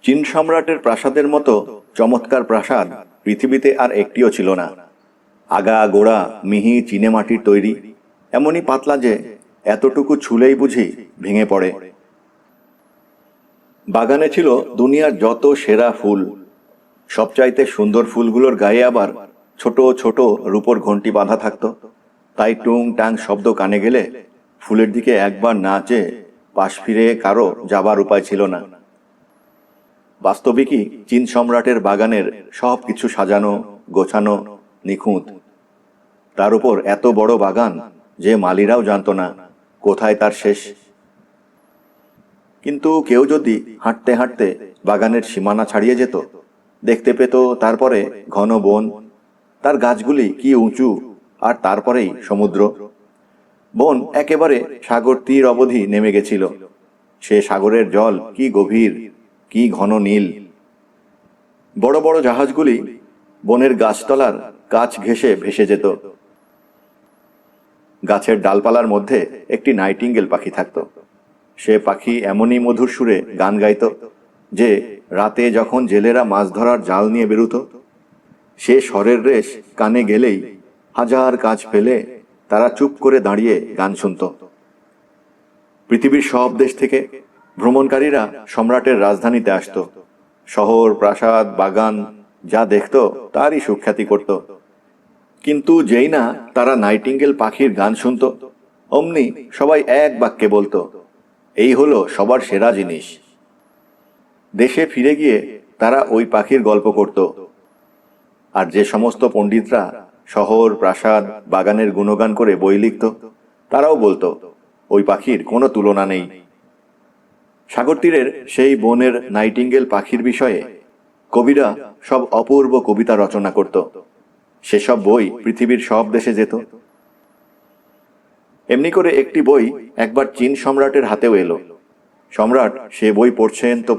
চীন সম্রাটের প্রাসাদের মতো চমৎকার প্রাসাদ পৃথিবীতে আর একটিও ছিল না। আগা গোড়া মিহি চীনেমাটির তৈরি, এমনই পাতলা যে এতটুকু ছুলেই বুঝি ভেঙে পড়ে। বাগানে ছিল দুনিয়ার যত সেরা ফুল। সবচাইতে সুন্দর ফুলগুলোর গায়ে আবার ছোট ছোট রূপোর ঘণ্টি বাঁধা থাকত, তাই টুং টাং শব্দ কানে গেলে ফুলের দিকে একবার না চেয়ে পাশ ফিরে কারো যাবার উপায় ছিল না। বাস্তবিকই চীন সম্রাটের বাগানের সব কিছু সাজানো গোছানো নিখুঁত। তার উপর এত বড় বাগান যে মালিরাও জানত না কোথায় তার শেষ। কিন্তু কেউ যদি হাঁটতে হাঁটতে বাগানের সীমানা ছাড়িয়ে যেত, দেখতে পেত তারপরে ঘন বন, তার গাছগুলি কি উঁচু, আর তারপরেই সমুদ্র। বন একেবারে সাগর তীর অবধি নেমে গেছিল। সে সাগরের জল কি গভীর, কি ঘন নীল। বড় বড় জাহাজগুলি বনের গাছতলার কাছ ঘেঁষে ভেসে যেত। গাছের ডালপালার মধ্যে একটি নাইটিঙ্গেল পাখি থাকত। সে পাখি এমনই মধুর সুরে গান গাইত যে রাতে যখন জেলেরা মাছ ধরার জাল নিয়ে বেরুত, সে স্বরের রেশ কানে গেলেই হাজার কাজ ফেলে তারা চুপ করে দাঁড়িয়ে গান শুনত। পৃথিবীর সব দেশ থেকে ভ্রমণকারীরা সম্রাটের রাজধানীতে আসত। শহর প্রাসাদ বাগান যা দেখত তারই সুখ্যাতি করত। কিন্তু যেই না তারা নাইটিঙ্গেল পাখির গান শুনত, অমনি সবাই এক বাক্যে বলতো, এই হলো সবার সেরা জিনিস। দেশে ফিরে গিয়ে তারা ওই পাখির গল্প করত। আর যে সমস্ত পণ্ডিতরা শহর প্রাসাদ বাগানের গুণগান করে বই লিখত, তারাও বলতো ওই পাখির কোনো তুলনা নেই। সাগর তীরের সেই বনের নাইটিঙ্গেল পাখির বিষয়ে কবিরা সব অপূর্ব কবিতা রচনা করত। সেসব বই পৃথিবীর সব দেশে যেত। এমনি করে একটি বই একবার চীন সম্রাটের হাতেও এলো। সম্রাট সে বই পড়ছেন তো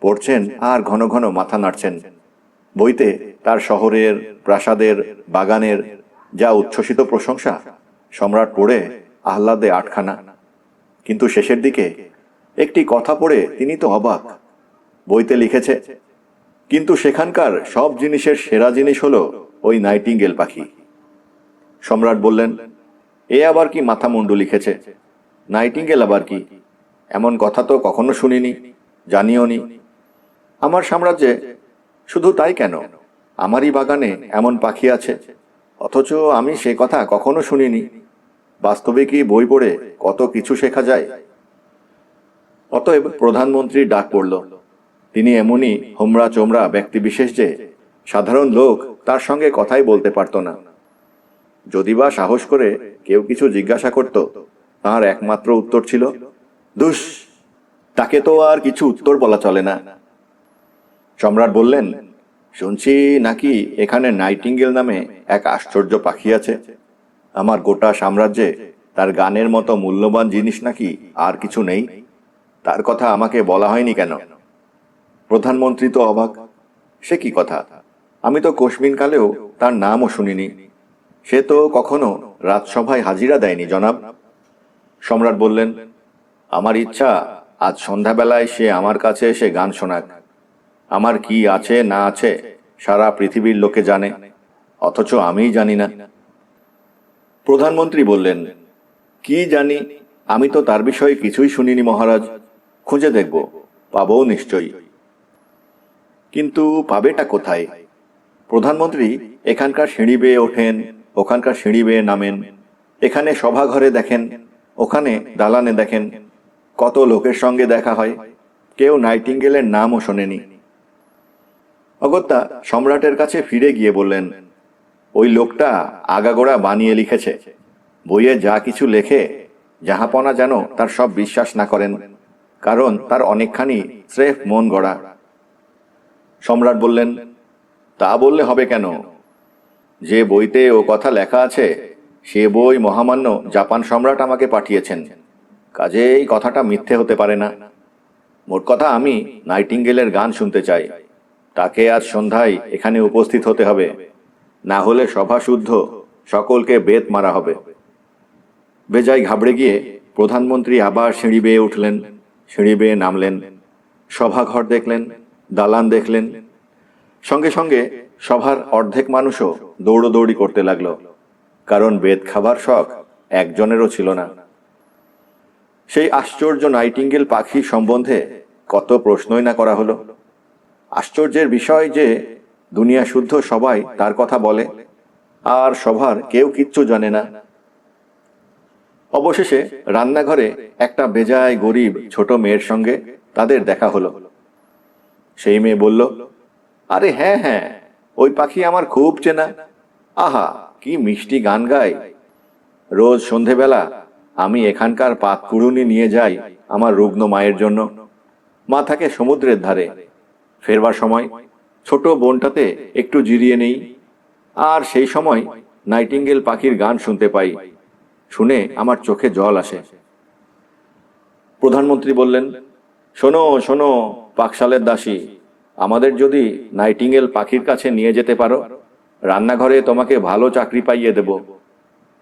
পড়ছেন আর ঘন ঘন মাথা নাড়ছেন। বইতে তার শহরের প্রাসাদের বাগানের যা উচ্ছ্বসিত প্রশংসা, সম্রাট পড়ে আহ্লাদে আটখানা। কিন্তু শেষের দিকে একটি কথা পড়ে তিনি তো অবাক। বইতে লিখেছে, কিন্তু সেখানকার সব জিনিসের সেরা জিনিস হলো ওই নাইটিঙ্গেল পাখি। সম্রাট বললেন, এ আবার কি মাথা মুন্ডু লিখেছে? নাইটিঙ্গেল আবার কি? এমন কথা তো কখনো শুনিনি, জানিও নি। আমার সাম্রাজ্যে শুধু তাই কেন, আমারই বাগানে এমন পাখি আছে, অথচ আমি সে কথা কখনো শুনিনি। বাস্তবে কি বই পড়ে কত কিছু শেখা যায়। অতএব প্রধানমন্ত্রীর ডাক পড়ল। তিনি এমনই হোমরা চোমরা ব্যক্তি বিশেষ যে সাধারণ লোক তার সঙ্গে কথাই বলতে পারত না। যদি বা সাহস করে কেউ কিছু জিজ্ঞাসা করত, তার একমাত্র উত্তর ছিল, দুস, তাকে তো আর কিছু উত্তর বলা চলে না। সম্রাট বললেন, শুনছি নাকি এখানে নাইটিঙ্গেল নামে এক আশ্চর্য পাখি আছে। আমার গোটা সাম্রাজ্যে তার গানের মতো মূল্যবান জিনিস নাকি আর কিছু নেই। তার কথা আমাকে বলা হয়নি কেন? প্রধানমন্ত্রী তো অবাক। সে কি কথা, আমি তো কোশমিনকালেও তার নামও শুনিনি। সে তো কখনো রাজসভায় হাজিরা দেয়নি জনাব। সম্রাট বললেন, আমার ইচ্ছা আজ সন্ধ্যাবেলায় সে আমার কাছে এসে গান শোনাক। আমার কি আছে না আছে সারা পৃথিবীর লোকে জানে, অথচ আমিই জানি না। প্রধানমন্ত্রী বললেন, কি জানি, আমি তো তার বিষয়ে কিছুই শুনিনি মহারাজ। খুঁজে দেখব, পাবো নিশ্চয়ই। কিন্তু পাবেটা কোথায়? প্রধানমন্ত্রী এখানকার সিঁড়ি বেয়ে ওঠেন, ওখানকার সিঁড়ি বেয়ে নামেন। এখানে সভাঘরে দেখেন, ওখানে দালানে দেখেন। কত লোকের সঙ্গে দেখা হয়, কেউ নাইটিঙ্গেলের নামও শোনেনি। অগত্যা সম্রাটের কাছে ফিরে গিয়ে বললেন, ওই লোকটা আগাগোড়া বানিয়ে লিখেছে। বইয়ে যা কিছু লেখে জাহাপনা যেন তার সব বিশ্বাস না করেন, কারণ তার অনেকখানি স্রেফ মন গড়া। সম্রাট বললেন, তা বললে হবে কেন? যে বইতে ও কথা লেখা আছে সে বই মহামান্য জাপান সম্রাট আমাকে পাঠিয়েছেন, কাজেই কথাটা মিথ্যে হতে পারে না। মোট কথা আমি নাইটিঙ্গেলের গান শুনতে চাই। তাকে আজ সন্ধ্যায় এখানে উপস্থিত হতে হবে, না হলে সভা শুদ্ধ সকলকে বেত মারা হবে। বেজায় ঘাবড়ে গিয়ে প্রধানমন্ত্রী আবার সিঁড়ি বেয়ে উঠলেন, সিঁড়ি বেয়ে নামলেন। সভাঘর দেখলেন, দালান দেখলেন। সঙ্গে সঙ্গে সভার অর্ধেক মানুষও দৌড়োদৌড়ি করতে লাগলো, কারণ বেদ খাবার শখ একজনেরও ছিল না। সেই আশ্চর্য নাইটিঙ্গেল পাখি সম্বন্ধে কত প্রশ্নই না করা হলো। আশ্চর্যের বিষয় যে দুনিয়া শুদ্ধ সবাই তার কথা বলে, আর সভার কেউ কিচ্ছু জানে না। অবশেষে রান্নাঘরে একটা বেজায় গরিব ছোট মেয়ের সঙ্গে তাদের দেখা হলো। সেই মেয়ে বলল, আরে হ্যাঁ হ্যাঁ, ওই পাখি আমার খুব চেনা। আহা, কি মিষ্টি গান গায়। রোজ সন্ধেবেলা আমি এখানকার পাতকুড়ুনি নিয়ে যাই আমার রুগ্ন মায়ের জন্য। মা থাকে সমুদ্রের ধারে। ফেরবার সময় ছোট বোনটাতে একটু জিরিয়ে নেই, আর সেই সময় নাইটিঙ্গেল পাখির গান শুনতে পাই। শুনে আমার চোখে জল আসে। প্রধানমন্ত্রী বললেন, শোনো শোনো পাকশালের দাসী, আমাদের যদি নাইটিঙ্গেল পাখির কাছে নিয়ে যেতে পারো, রান্নাঘরে তোমাকে ভালো চাকরি পাইয়ে দেব।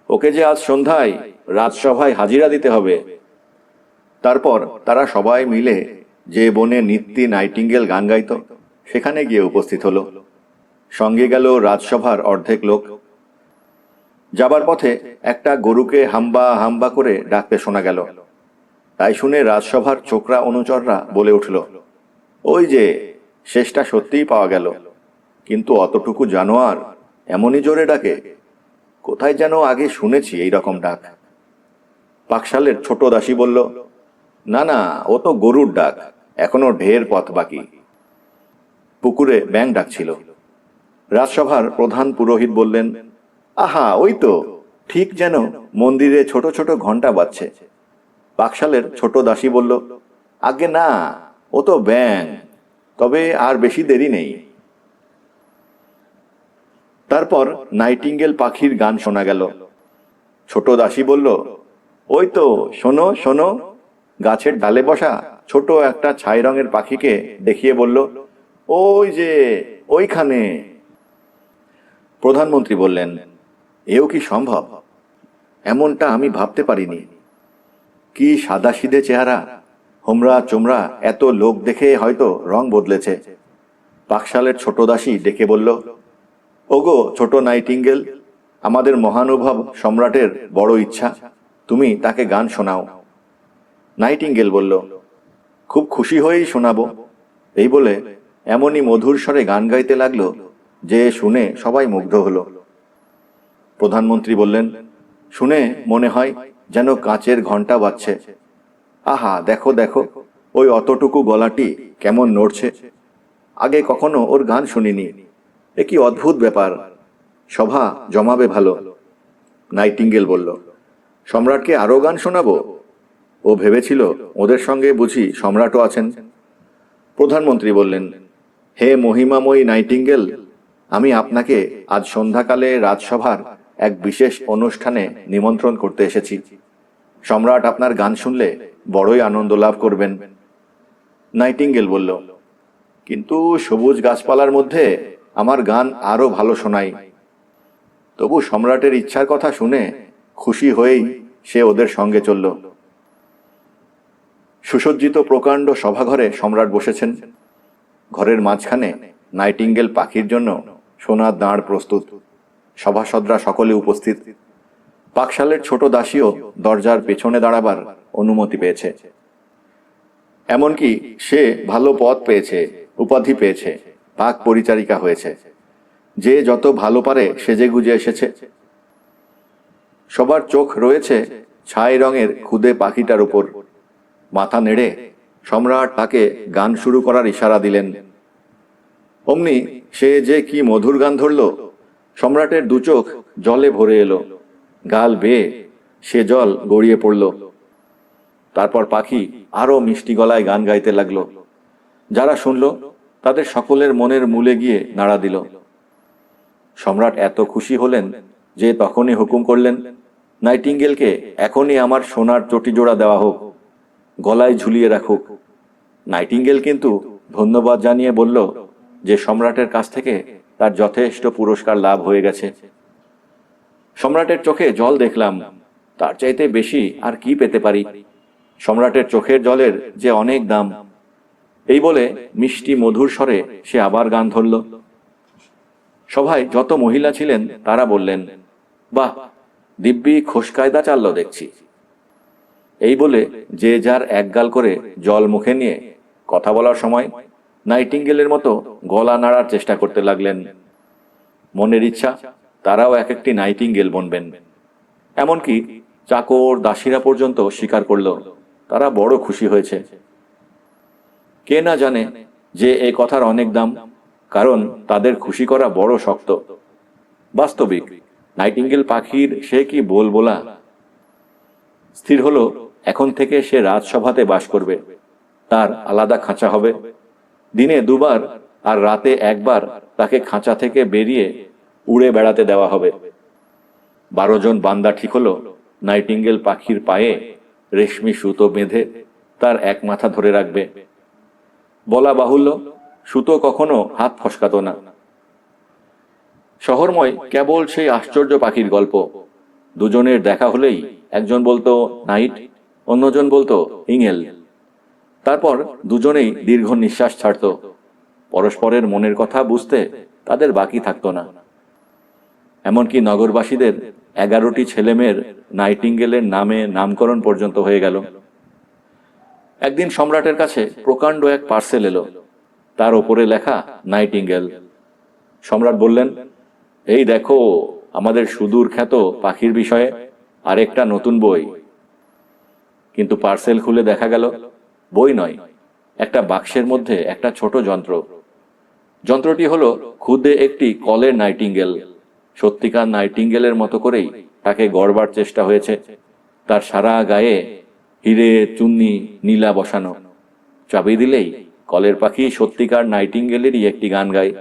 ওকে যে আজ সন্ধ্যায় রাজসভায় হাজিরা দিতে হবে। তারপর তারা সবাই মিলে যে বনে নিত্যি নাইটিঙ্গেল গান গাইত সেখানে গিয়ে উপস্থিত হলো। সঙ্গে গেল রাজসভার অর্ধেক লোক। যাবার পথে একটা গরুকে হাম্বা হাম্বা করে ডাকতে শোনা গেল। তাই শুনে রাজসভার ছোকরা অনুচররা বলে উঠল, ওই যে শেষটা সত্যিই পাওয়া গেল, কিন্তু অতটুকু জানোয়ার এমনই জোরে ডাকে, কোথায় যেন আগে শুনেছি এই রকম ডাক। পাকশালের ছোট দাসী বলল, না না, ও তো গরুর ডাক, এখনো ঢের পথ বাকি। পুকুরে ব্যাঙ ডাকছিল। রাজসভার প্রধান পুরোহিত বললেন, আহা, ওই তো, ঠিক যেন মন্দিরে ছোট ছোট ঘন্টা বাজছে। পাকশালের ছোট দাসী বলল, আগে না, ও তো ব্যাঙ, তবে আর বেশি দেরি নেই। তারপর নাইটিঙ্গেল পাখির গান শোনা গেল। ছোট দাসী বলল, ওই তো, শোনো শোনো। গাছের ডালে বসা ছোট একটা ছাই রঙের পাখিকে দেখিয়ে বলল, ওই যে ওইখানে। প্রধানমন্ত্রী বললেন, এও কি সম্ভব? এমনটা আমি ভাবতে পারিনি। কি সাদাসিধে চেহারা, হোমরা চোমরা, এত লোক দেখে হয়তো রং বদলেছে। পাকশালের ছোট দাসী ডেকে বলল, ওগো ছোট নাইটিঙ্গেল, আমাদের মহানুভব সম্রাটের বড় ইচ্ছা, তুমি তাকে গান শোনাও। নাইটিঙ্গেল বলল, খুব খুশি হয়েই শোনাবো। এই বলে এমনই মধুর স্বরে গান গাইতে লাগলো যে শুনে সবাই মুগ্ধ হলো। প্রধানমন্ত্রী বললেন, শুনে মনে হয় যেন কাঁচের ঘন্টা বাজছে। আহা, দেখো দেখো, ওই অতটুকু গলাটি কেমন নড়ছে। আগে কখনো ওর গান শুনিনি। এ কি অদ্ভুত ব্যাপার। সভা জমাবে ভালো। নাইটিঙ্গেল বলল, সম্রাটকে আরো গান শোনাবো? ও ভেবেছিল ওদের সঙ্গে বুঝি সম্রাটও আছেন। প্রধানমন্ত্রী বললেন, হে মহিমাময়ী নাইটিঙ্গেল, আমি আপনাকে আজ সন্ধ্যাকালে রাজসভার এক বিশেষ অনুষ্ঠানে নিমন্ত্রণ করতে এসেছি। সম্রাট আপনার গান শুনলে বড়ই আনন্দ লাভ করবেন। নাইটিঙ্গেল বলল, কিন্তু সবুজ গাছপালার মধ্যে আমার গান আরো ভালো শোনাই। তবু সম্রাটের ইচ্ছার কথা শুনে খুশি হয়েই সে ওদের সঙ্গে চলল। সুসজ্জিত প্রকাণ্ড সভাঘরে সম্রাট বসেছেন। ঘরের মাঝখানে নাইটিঙ্গেল পাখির জন্য সোনার দাঁড় প্রস্তুত। সভাসদরা সকলে উপস্থিত। পাকশালের ছোট দাসীও দরজার পেছনে দাঁড়াবার অনুমতি পেয়েছে। এমনকি সে ভালো পদ পেয়েছে, উপাধি পেয়েছে, পাক পরিচারিকা হয়েছে। যে যত ভালো পারে সেজে গুজে এসেছে। সবার চোখ রয়েছে ছাই রঙের খুদে পাখিটার উপর। মাথা নেড়ে সম্রাট তাকে গান শুরু করার ইশারা দিলেন। অমনি সে যে কি মধুর গান ধরল, সম্রাটের দু চোখ জলে ভরে এলো। গাল বেয়ে সে জল গড়িয়ে পড়ল। তারপর পাখি আরো মিষ্টি গলায় গান গাইতে লাগলো। যারা শুনল তাদের সকলের মনের মূলে গিয়ে নাড়া দিল। সম্রাট এত খুশি হলেন যে তখনই হুকুম করলেন, নাইটিঙ্গেলকে এখনই আমার সোনার চটিজোড়া দেওয়া হোক, গলায় ঝুলিয়ে রাখুক। নাইটিঙ্গেল কিন্তু ধন্যবাদ জানিয়ে বলল যে সম্রাটের কাছ থেকে তার যথেষ্ট পুরস্কার লাভ হয়ে গেছে। সম্রাটের চোখে জল দেখলাম, তার চাইতে বেশি আর কি পেতে পারি। সম্রাটের চোখের জলের যে অনেক দাম। এই বলে মিষ্টি মধুর স্বরে সে আবার গান ধরল। সভায় যত মহিলা ছিলেন তারা বললেন, বাহ, দিব্যি খোশকায়দা চাললো দেখছি। এই বলে যে যার এক গাল করে জল মুখে নিয়ে কথা বলার সময় নাইটিঙ্গেলের মতো গলা নাড়ার চেষ্টা করতে লাগলেন। মনের ইচ্ছা তারাও এক একটি নাইটিঙ্গেল বনবেন। এমনকি চাকর দাসীরা পর্যন্ত স্বীকার করল তারা বড় খুশি হয়েছে। কে না জানে যে এই কথার অনেক দাম, কারণ তাদের খুশি করা বড় শক্ত। বাস্তবিক নাইটিঙ্গেল পাখির সে কি বলবোলা। স্থির হলো এখন থেকে সে রাজসভাতে বাস করবে। তার আলাদা খাঁচা হবে। দিনে দুবার আর রাতে একবার তাকে খাঁচা থেকে বেরিয়ে উড়ে বেড়াতে দেওয়া হবে। 12 জন বান্দা ঠিক হলো নাইটিঙ্গেল পাখির পায়ে রেশমি সুতো বেঁধে তার এক মাথা ধরে রাখবে। বলা বাহুল্য, সুতো কখনো হাত ফসকাতো না। শহরময় কেবল সেই আশ্চর্য পাখির গল্প। দুজনের দেখা হলেই একজন বলতো নাইট, অন্যজন বলতো ইংেল। তারপর দুজনেই দীর্ঘ নিঃশ্বাস ছাড়ত। পরস্পরের মনের কথা বুঝতে তাদের বাকি থাকতো না। এমনকি নগরবাসীদের 11টি ছেলেমেয়ের নাইটিঙ্গেলের নামে নামকরণ পর্যন্ত হয়ে গেল। একদিন সম্রাটের কাছে প্রকাণ্ড এক পার্সেল এলো। তার ওপরে লেখা নাইটিঙ্গেল। সম্রাট বললেন, এই দেখো আমাদের সুদূর খ্যাত পাখির বিষয়ে আরেকটা নতুন বই। কিন্তু পার্সেল খুলে দেখা গেল বই নয়, একটা বাক্সের মধ্যে একটা ছোট যন্ত্র। যন্ত্রটি হলো খুদে একটি কলের নাইটিঙ্গেল। সত্যিকার নাইটিঙ্গেলের মতো করেই তাকে গড়বার চেষ্টা হয়েছে। তার সারা গায়ে হিরে, চুন্নি, নীলা বসানো। চাবি দিলেই কলের পাখি সত্যিকার নাইটিঙ্গেলেরই একটি গান গায়।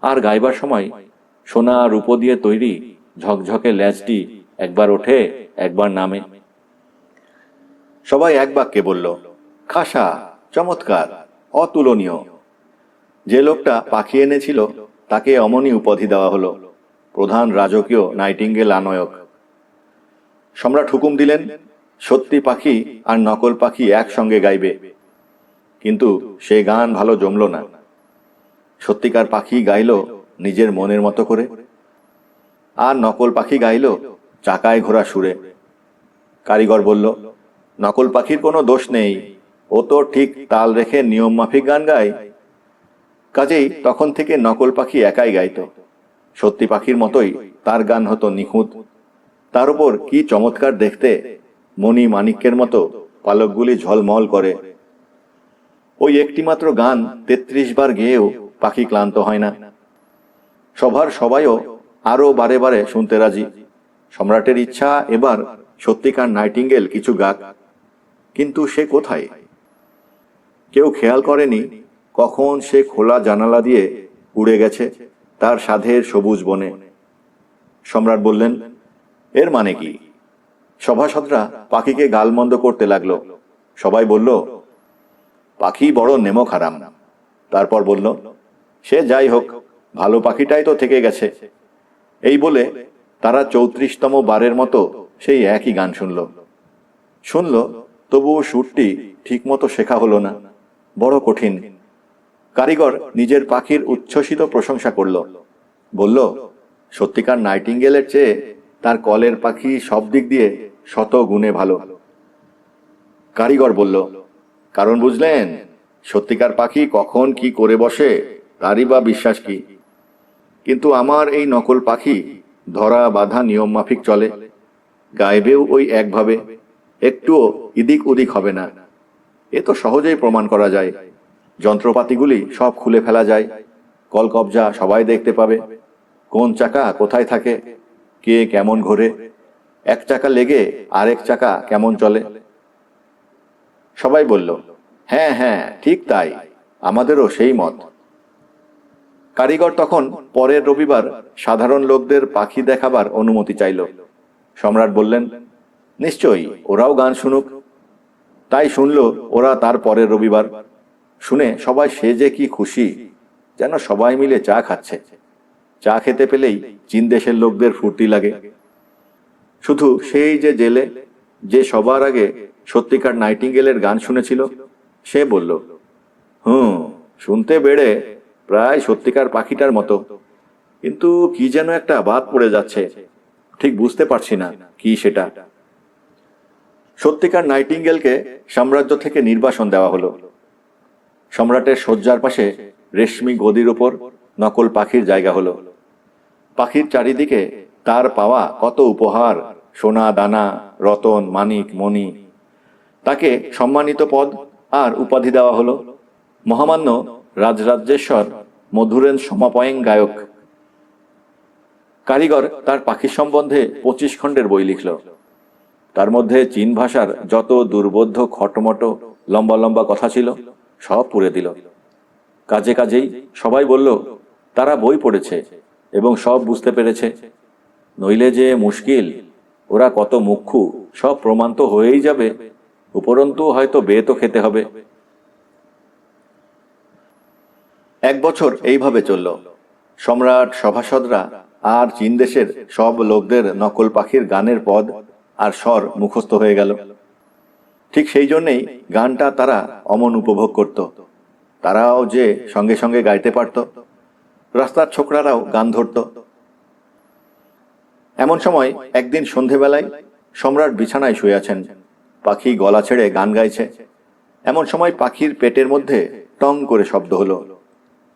আর গাইবার সময় সোনা রূপো দিয়ে তৈরি ঝকঝকে ল্যাজটি একবার ওঠে, একবার নামে। সবাই এক বাক্যে বলল, খাসা, চমৎকার, অতুলনীয়। যে লোকটা পাখি এনেছিল তাকে অমনি উপাধি দেওয়া হলো প্রধান রাজকীয় নাইটিঙ্গেল আনয়ক। সম্রাট হুকুম দিলেন, সত্যি পাখি আর নকল পাখি একসঙ্গে গাইবে। কিন্তু সে গান ভালো জমল না। সত্যিকার পাখি গাইল নিজের মনের মতো করে, আর নকল পাখি গাইল চাকায় ঘোরা সুরে। কারিগর বলল, নকল পাখির কোনো দোষ নেই, ও তো ঠিক তাল রেখে নিয়ম মাফিক গান গায়। কাজেই তখন থেকে নকল পাখি একাই গাইত। সত্যি পাখির মতোই তার গান হতো নিখুঁত। তার উপর কি চমৎকার দেখতে, মণি মাণিক্যের মতো পালকগুলি ঝলমল করে। ওই একটিমাত্র গান 33 বার গেয়েও পাখি ক্লান্ত হয় না। সভার সবাইও আরো বারে বারে শুনতে রাজি। সম্রাটের ইচ্ছা এবার সত্যিকার নাইটিঙ্গেল কিছু গাক। কিন্তু সে কোথায়? কেউ খেয়াল করেনি কখন সে খোলা জানালা দিয়ে উড়ে গেছে তার সাধের সবুজ বনে। সম্রাট বললেন, এর মানে কি? সভাসদরা পাখিকে গালমন্দ করতে লাগলো। সবাই বলল, পাখি বড় নেমক হারাম। তারপর বলল, সে যাই হোক, ভালো পাখিটাই তো থেকে গেছে। এই বলে তারা 34তম বারের মতো সেই একই গান শুনল। তবুও সুরটি ঠিক মতো শেখা হলো না, বড় কঠিন। কারিগর নিজের পাখির উচ্ছ্বসিত প্রশংসা করল। বলল, সত্যিকার নাইটিঙ্গেলের চেয়ে তার কলের পাখি সব দিক দিয়ে 100 গুণে ভালো। কারিগর বলল, কারণ বুঝলেন, সত্যিকার পাখি কখন কি করে বসে তারই বা বিশ্বাস কি। কিন্তু আমার এই নকল পাখি ধরা বাঁধা নিয়ম মাফিক চলে, গাইবেও ওই একভাবে, একটুও ইদিক উদিক হবে না। এ তো সহজেই প্রমাণ করা যায়। যন্ত্রপাতিগুলি সব খুলে ফেলা যায়, কলকবজা সবাই দেখতে পাবে, কোন চাকা কোথায় থাকে, কে কেমন ঘোরে, এক চাকা লেগে আরেক চাকা কেমন চলে। সবাই বলল, হ্যাঁ হ্যাঁ, ঠিক তাই, আমাদেরও সেই মত। কারিগর তখন পরের রবিবার সাধারণ লোকদের পাখি দেখাবার অনুমতি চাইল। সম্রাট বললেন, নিশ্চয়ই, ওরাও গান শুনুক। তাই শুনল ওরা তার পরের রবিবার। শুনে সবাই সে যে কি খুশি, যেন সবাই মিলে চা খাচ্ছে। চা খেতে পেলেই চীন দেশের লোকদের ফুর্তি লাগে। শুধু সেই যে জেলে, যে সবার আগে সত্যিকার নাইটিঙ্গেলের গান শুনেছিল, সে বলল, শুনতে বেড়ে প্রায় সত্যিকার পাখিটার মতো, কিন্তু কি যেন একটা বাদ পড়ে যাচ্ছে, ঠিক বুঝতে পারছি না কি সেটা। সত্যিকার নাইটিঙ্গেলকে সাম্রাজ্য থেকে নির্বাসন দেওয়া হলো। সম্রাটের শয্যার পাশে রেশমি গদির উপর নকল পাখির জায়গা হলো। পাখির চারিদিকে তার পাওয়া কত উপহার, সোনা দানা, রতন, মানিক, মণি। তাকে সম্মানিত পদ আর উপাধি দেওয়া হলো মহামান্য রাজরাজ্যেশ্বর মধুরেন সমাপয়েং গায়ক। কারিগর তার পাখি সম্বন্ধে 25 খণ্ডের বই লিখল। তার মধ্যে চীন ভাষার যত দুর্বোধ্য খটমটো লম্বা লম্বা কথা ছিল সব পুড়ে দিল। কাজে কাজেই সবাই বলল তারা বই পড়েছে এবং সব বুঝতে পেরেছে। নইলে যে মুশকিল, ওরা কত মুখ্যু, সব প্রমাণ তো হয়েই যাবে, উপরন্তু হয়তো বেতও খেতে হবে। 1 বছর এইভাবে চলল। সম্রাট, সভাসদরা আর চীন দেশের সব লোকদের নকল পাখির গানের পদ আর স্বর মুখস্থ হয়ে গেল। ঠিক সেই জন্যেই গানটা তারা অমন উপভোগ করত। তারাও যে সঙ্গে সঙ্গে গাইতে পারত। রাস্তার ছোকরারাও গান ধরত। এমন সময় একদিন সন্ধেবেলায় সম্রাট বিছানায় শুয়ে আছেন। পাখি গলা ছেড়ে গান গাইছে। এমন সময় পাখির পেটের মধ্যে টং করে শব্দ হলো।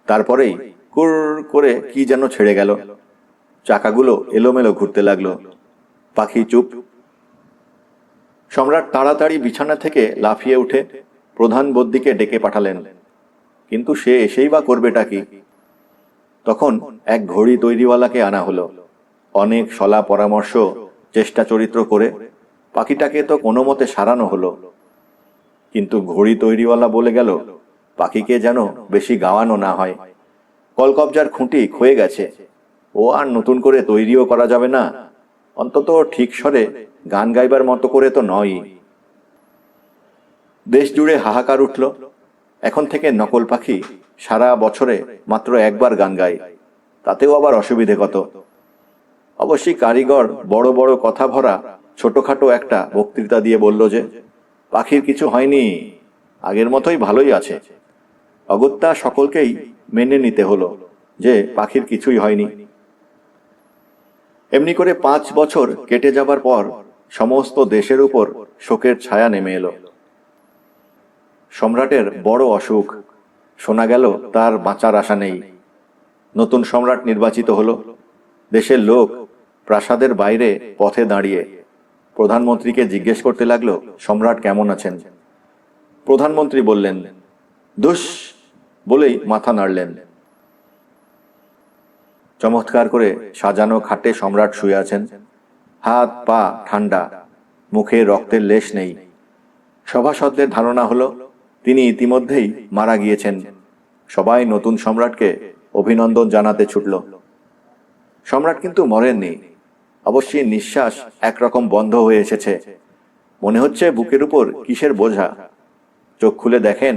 তারপরেই কুর করে কি যেন ছেড়ে গেল। চাকাগুলো এলোমেলো ঘুরতে লাগলো। পাখি চুপ। সম্রাট তাড়াতাড়ি বিছানা থেকে লাফিয়ে উঠে প্রধান বদ্যিকে ডেকে পাঠালেন, কিন্তু সে এসেই বা করবেটা কি? তখন এক ঘড়ি তৈরিওয়ালাকে আনা হলো। অনেক সলা পরামর্শ, চেষ্টা চরিত্র করে পাখিটাকে তো কোনো মতে সারানো হলো, কিন্তু ঘড়ি তৈরিওয়ালা বলে গেল পাখিকে যেন বেশি গাওয়ানো না হয়। কলকবজার খুঁটি ক্ষয়ে গেছে, ও আর নতুন করে তৈরিও করা যাবে না, অন্তত ঠিক স্বরে গান গাইবার মতো করে তো নয়। দেশ জুড়ে হাহাকার উঠল। এখন থেকে নকল পাখি সারা বছরে মাত্র একবার গান গায়, তাতেও আবার অসুবিধে কত। অবশ্যই কারিগর বড় বড় কথা ভরা ছোটখাটো একটা বক্তৃতা দিয়ে বলল যে পাখির কিছু হয়নি, আগের মতোই ভালোই আছে। অগত্যা সকলকেই মেনে নিতে হলো যে পাখির কিছুই হয়নি। এমনি করে 5 বছর কেটে যাবার পর সমস্ত দেশের উপর শোকের ছায়া নেমে এলো। সম্রাটের বড় অসুখ। শোনা গেল তার বাঁচার আশা নেই। নতুন সম্রাট নির্বাচিত হলো। দেশের লোক প্রাসাদের বাইরে পথে দাঁড়িয়ে প্রধানমন্ত্রীকে জিজ্ঞেস করতে লাগলো সম্রাট কেমন আছেন। প্রধানমন্ত্রী বললেন দুস, বলেই মাথা নাড়লেন। চমৎকার করে সাজানো খাটে সম্রাট শুয়ে আছেন। হাত পা ঠান্ডা, মুখে রক্তের লেশ নেই। সভাসদদের ধারণা হলো তিনি ইতিমধ্যেই মারা গিয়েছেন। সবাই নতুন সম্রাটকে অভিনন্দন জানাতে ছুটল। সম্রাট কিন্তু মরেননি। অবশ্যই নিঃশ্বাস একরকম বন্ধ হয়ে এসেছে। মনে হচ্ছে বুকের উপর কিসের বোঝা। চোখ খুলে দেখেন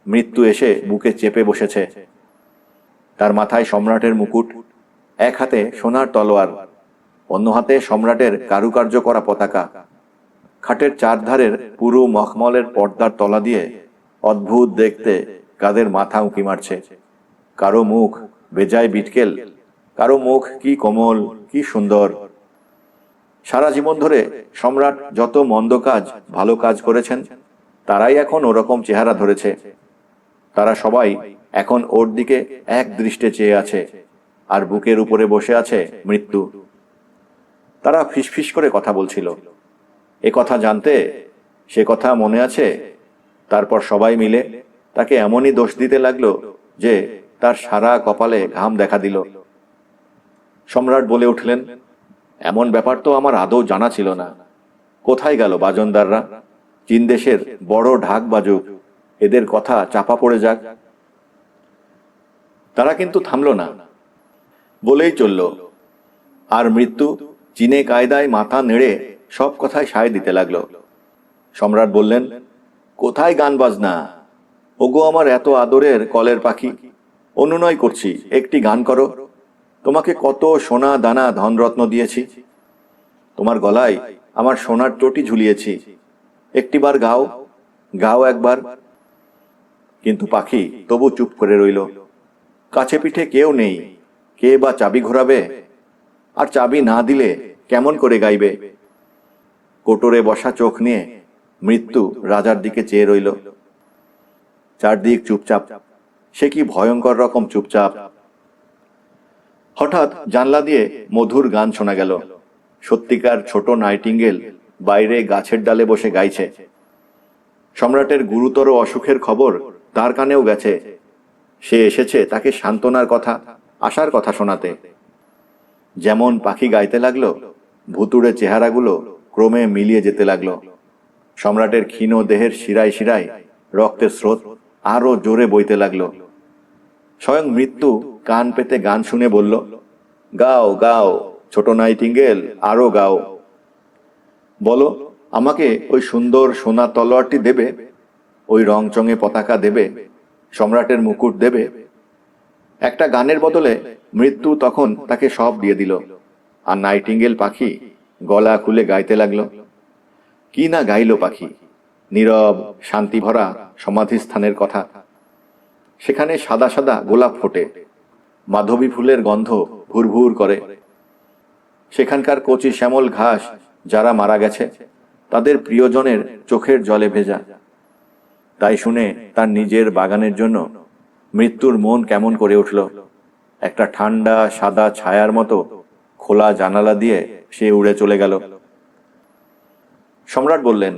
মৃত্যু এসে বুকে চেপে বসেছে। তার মাথায় সম্রাটের মুকুট, এক হাতে সোনার তলোয়ার, অন্য হাতে সম্রাটের কারুকার্য করা পতাকা। খাটের চারধারের পুরু মখমলের পর্দার তলা দিয়ে অদ্ভুত দেখতে কাদের মাথা উঁকি মারছে। কারো মুখ বেজায় বিটকেল, কারো মুখ কি কোমল, কি সুন্দর। সারা জীবন ধরে সম্রাট যত মন্দ কাজ ভালো কাজ করেছেন তারাই এখন ওরকম চেহারা ধরেছে। তারা সবাই এখন ওর দিকে এক দৃষ্টে চেয়ে আছে, আর বুকের উপরে বসে আছে মৃত্যু। তারা ফিসফিস করে কথা বলছিল। এ কথা জানতে, সে কথা মনে আছে। তারপর সবাই মিলে তাকে এমনই দোষ দিতে লাগলো যে তার সারা কপালে ঘাম দেখা দিল। সম্রাট বলে উঠলেন, এমন ব্যাপার তো আমার আদৌ জানা ছিল না। কোথায় গেল বাজনদাররা? চীন দেশের বড় ঢাক বাজুক, এদের কথা চাপা পড়ে যাক। তারা কিন্তু থামল না, বলেই চলল। আর মৃত্যু চীনে কায়দায় মাথা নেড়ে সব কথায় সায় দিতে লাগলো। সম্রাট বললেন, কোথায় গান বাজনা? ওগো আমার এত আদরের কলের পাখি, অনুনয় করছি একটি গান করো। তোমাকে কত সোনা দানা ধনরত্ন দিয়েছি, তোমার গলায় আমার সোনার চটি ঝুলিয়েছি। একটিবার গাও, গাও একবার। কিন্তু পাখি তবু চুপ করে রইল। কাছে পিঠে কেউ নেই, কে বা চাবি ঘোরাবে? আর চাবি না দিলে কেমন করে গাইবে? কোটরে বসা চোখ নিয়ে মৃত্যু রাজার দিকে চেয়ে রইল। চারদিক চুপচাপ, সে কি ভয়ঙ্কর রকম চুপচাপ। হঠাৎ জানলা দিয়ে মধুর গান শোনা গেল। সত্যিকার ছোট নাইটিঙ্গেল বাইরে গাছের ডালে বসে গাইছে। সম্রাটের গুরুতর অসুখের খবর তার কানেও গেছে। সে এসেছে তাকে সান্ত্বনার কথা, আশার কথা শোনাতে। যেমন পাখি গাইতে লাগলো, ভুতুড়ে চেহারাগুলো ক্রমে মিলিয়ে যেতে লাগলো। সম্রাটের ক্ষীণ দেহের শিরায় শিরায় রক্তের স্রোত আরো জোরে বইতে লাগলো। স্বয়ং মৃত্যু কান পেতে গান শুনে বলল, গাও গাও ছোট নাইটিঙ্গেল, আরো গাও। বলো, আমাকে ওই সুন্দর সোনা তলোয়ারটি দেবে? ওই রংচঙে পতাকা দেবে? সম্রাটের মুকুট দেবে? একটা গানের বদলে মৃত্যু তখন তাকে সব দিয়ে দিল। আর নাইটিঙ্গেল পাখি গলা খুলে গাইতে লাগলো। কি না গাইল পাখি! নীরব, শান্তিভরা সমাধিস্থানের কথা। সেখানে সাদা সাদা গোলাপ ফোটে, মাধবী ফুলের গন্ধ ভুরভুর করে। সেখানকার কচি শ্যামল ঘাস যারা মারা গেছে তাদের প্রিয়জনের চোখের জলে ভেজা। তাই শুনে তার নিজের বাগানের জন্য মৃত্যুর মন কেমন করে উঠল। একটা ঠান্ডা সাদা ছায়ার মতো খোলা জানালা দিয়ে সে উড়ে চলে গেল। সম্রাট বললেন,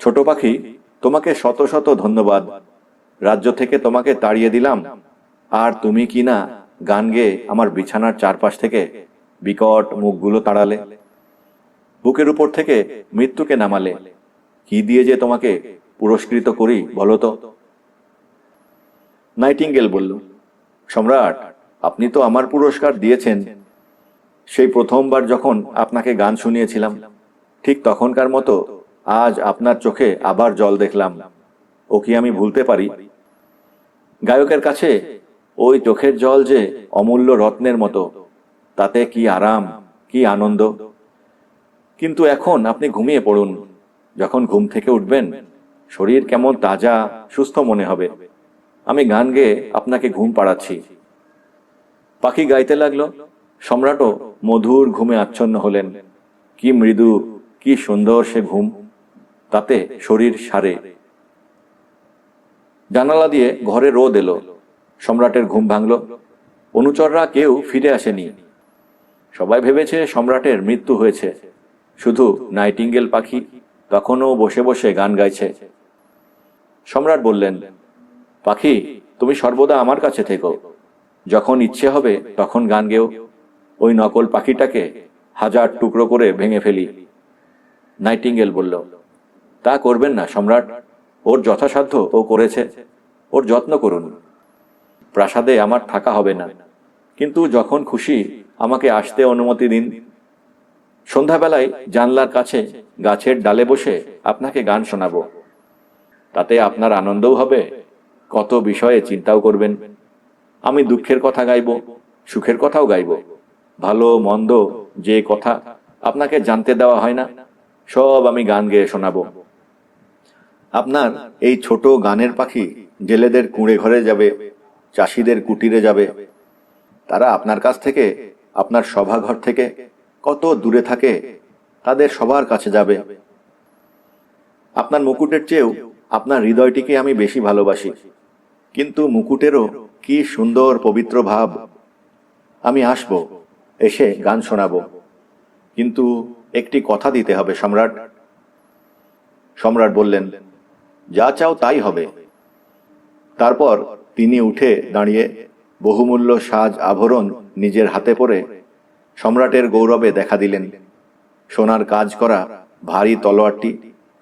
ছোট পাখি, তোমাকে শত শত ধন্যবাদ। রাজ্য থেকে তোমাকে তাড়িয়ে দিলাম, আর তুমি কি না গান গেয়ে আমার বিছানার চারপাশ থেকে বিকট মুখগুলো তাড়ালে। বুকের উপর থেকে মৃত্যুকে নামালে। কি দিয়ে যে তোমাকে পুরস্কৃত করি বলো তো? নাইটিঙ্গেল বলল, সম্রাট, আপনি তো আমার পুরস্কার দিয়েছেন। সেই প্রথমবার যখন আপনাকে গান শুনিয়েছিলাম, ঠিক তখনকার মতো আজ আপনার চোখে আবার জল দেখলাম। ও কি আমি ভুলতে পারি? গায়কের কাছে ওই চোখের জল যে অমূল্য রত্নের মতো, তাতে কি আরাম, কি আনন্দ। কিন্তু এখন আপনি ঘুমিয়ে পড়ুন। যখন ঘুম থেকে উঠবেন শরীর কেমন তাজা, সুস্থ মনে হবে। আমি গান গেয়ে আপনাকে ঘুম পাড়াচ্ছি। পাখি গাইতে লাগলো। সম্রাটও মধুর ঘুমে আচ্ছন্ন হলেন। কি মৃদু, কি সুন্দর সে ঘুম, তাতে শরীর সারে। জানালা দিয়ে ঘরে রোদ এলো। সম্রাটের ঘুম ভাঙল। অনুচররা কেউ ফিরে আসেনি। সবাই ভেবেছে সম্রাটের মৃত্যু হয়েছে। শুধু নাইটিঙ্গেল পাখি তখনও বসে বসে গান গাইছে। সম্রাট বললেন, পাখি, তুমি সর্বদা আমার কাছে থেকো। যখন ইচ্ছে হবে তখন গান গেও। ওই নকল পাখিটাকে 1000 টুকরো করে ভেঙে ফেলি। নাইটিঙ্গেল বলল, তা করবেন না সম্রাট। ওর যথাসাধ্য ও করেছে, ওর যত্ন করুন। প্রাসাদে আমার থাকা হবে না, কিন্তু যখন খুশি আমাকে আসতে অনুমতি দিন। সন্ধ্যাবেলায় জানলার কাছে গাছের ডালে বসে আপনাকে গান শোনাবো। তাতে আপনার আনন্দও হবে, কত বিষয়ে চিন্তাও করবেন। আমি দুঃখের কথা গাইব, সুখের কথাও গাইব। ভালো মন্দ যে কথা আপনাকে জানতে দেওয়া হয় না, সব আমি গান গেয়ে শোনাবো। আপনার এই ছোট গানের পাখি জেলেদের কুঁড়ে ঘরে যাবে, চাষিদের কুটিরে যাবে। তারা আপনার কাছ থেকে, আপনার সভাঘর থেকে কত দূরে থাকে, তাদের সবার কাছে যাবে। আপনার মুকুটের চেয়েও আপনার হৃদয়টিকে আমি বেশি ভালোবাসি। কিন্তু মুকুটেরও কি সুন্দর পবিত্র ভাব। আমি আসব, এসে গান শোনাবো। কিন্তু একটি কথা দিতে হবে সম্রাট। সম্রাট বললেন, যা চাও তাই হবে। তারপর তিনি উঠে দাঁড়িয়ে বহুমূল্য সাজ আভরণ নিজের হাতে পরে সম্রাটের গৌরবে দেখা দিলেন। সোনার কাজ করা ভারী তলোয়ারটি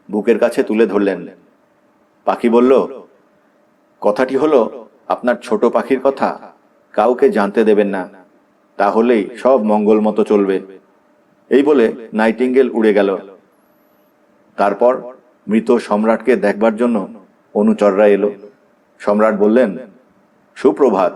বুকের কাছে তুলে ধরলেন। পাখি বলল, কথাটি হলো, আপনার ছোট পাখির কথা কাউকে জানতে দেবেন না, তাহলেই সব মঙ্গল মতো চলবে। এই বলে নাইটিঙ্গেল উড়ে গেল। তারপর মৃত সম্রাটকে দেখবার জন্য অনুচররা এলো। সম্রাট বললেন, সুপ্রভাত।